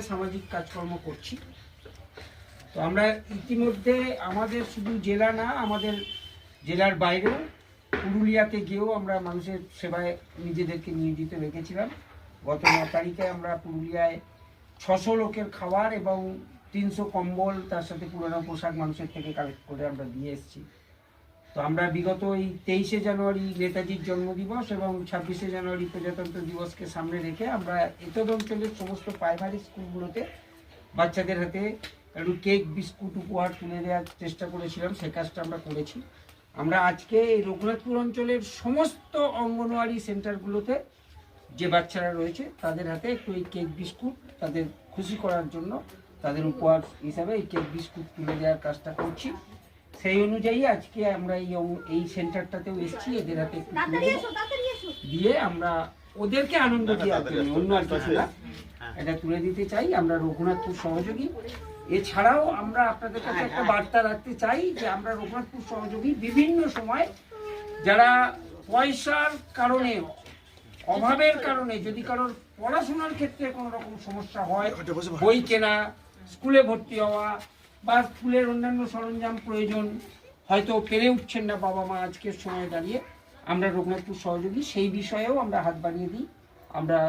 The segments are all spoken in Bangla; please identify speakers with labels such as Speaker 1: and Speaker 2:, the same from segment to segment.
Speaker 1: সামাজিক কাজকর্ম করছি। তো আমরা ইতিমধ্যে আমাদের শুধু জেলা না, আমাদের জেলার বাইরেও পুরুলিয়াতে গিয়েও আমরা মানুষের সেবায় নিজেদেরকে নিয়োজিত রেখেছিলাম। গত 9 তারিখে আমরা পুরুলিয়ায় 600 লোকের খাবার এবং 300 কম্বল, তার সাথে পুরোনো পোশাক মানুষের থেকে কালেক্ট করে আমরা দিয়ে এসেছি। তো আমরা বিগত এই 23শে জানুয়ারি নেতাজির জন্মদিবস এবং 26শে জানুয়ারি প্রজাতন্ত্র দিবসকে সামনে রেখে আমরা এতদ অঞ্চলের সমস্ত প্রাইমারি স্কুলগুলোতে বাচ্চাদের হাতে একটু কেক বিস্কুট উপহার তুলে দেওয়ার চেষ্টা করেছিলাম। সে কাজটা আমরা করেছি। আমরা আজকে এই রঘুনাথপুর অঞ্চলের সমস্ত অঙ্গনওয়াড়ি সেন্টারগুলোতে যে বাচ্চারা রয়েছে তাদের হাতে একটু এই কেক বিস্কুট তাদের খুশি করার জন্য তাদের উপহার হিসাবে এই কেক বিস্কুট তুলে দেওয়ার কাজটা করছি। সেই অনুযায়ী আজকে আমরা এই সেন্টারটাতেও এসেছি, এদের হাতে একটু দিয়ে আমরা ওদেরকে আনন্দ দেওয়ার জন্য, অন্য আর কিছু না, এটা তুলে দিতে চাই। আমরা রঘুনাথপুর সহযোগী। এছাড়াও আমরা আপনাদের কাছে একটা বার্তা রাখতে চাই যে আমরা রঘুনাথপুর সহযোগী বিভিন্ন সময় যারা পয়সার কারণে, অভাবের কারণে, যদি কারোর পড়াশোনার ক্ষেত্রে কোনো রকম সমস্যা হয়, বই কেনা, স্কুলে ভর্তি হওয়া বা স্কুলের অন্যান্য সরঞ্জাম প্রয়োজন, হয়তো পেরে উঠছেন না বাবা মা আজকের সময় দাঁড়িয়ে, আমরা রঘুনাথপুর সহযোগী সেই বিষয়েও আমরা হাত বাড়িয়ে দিই। আমরা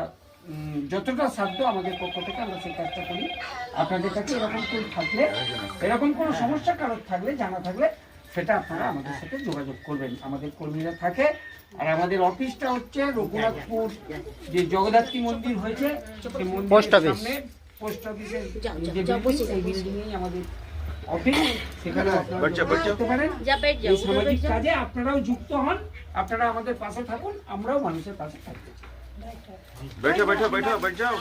Speaker 1: যতটা সাধ্য আমাদের পক্ষ থেকে আমরা সেই কাজটা করি। আপনাদের কাছে এরকম কেউ থাকলে, এরকম কোনো সমস্যা কারোর থাকলে, জানা থাকলে সেটা আপনারা আমাদের সাথে যোগাযোগ করবেন। আমাদের কর্মীরা থাকে। আর আমাদের অফিসটা হচ্ছে রঘুনাথপুর যে জগদ্ধাত্রী মন্দির হয়েছে সেই মন্দিরের সামনে পোস্ট অফিসের যে বিল্ডিং, এই বিল্ডিংয়েই আমাদের অফিস। সেখানে আপনারা করতে পারেন। এই সামাজিক কাজে আপনারাও যুক্ত হন, আপনারা আমাদের পাশে থাকুন, আমরাও মানুষের পাশে থাকতে চাই।
Speaker 2: बैठो बैठो बैठो बैठ जाओ।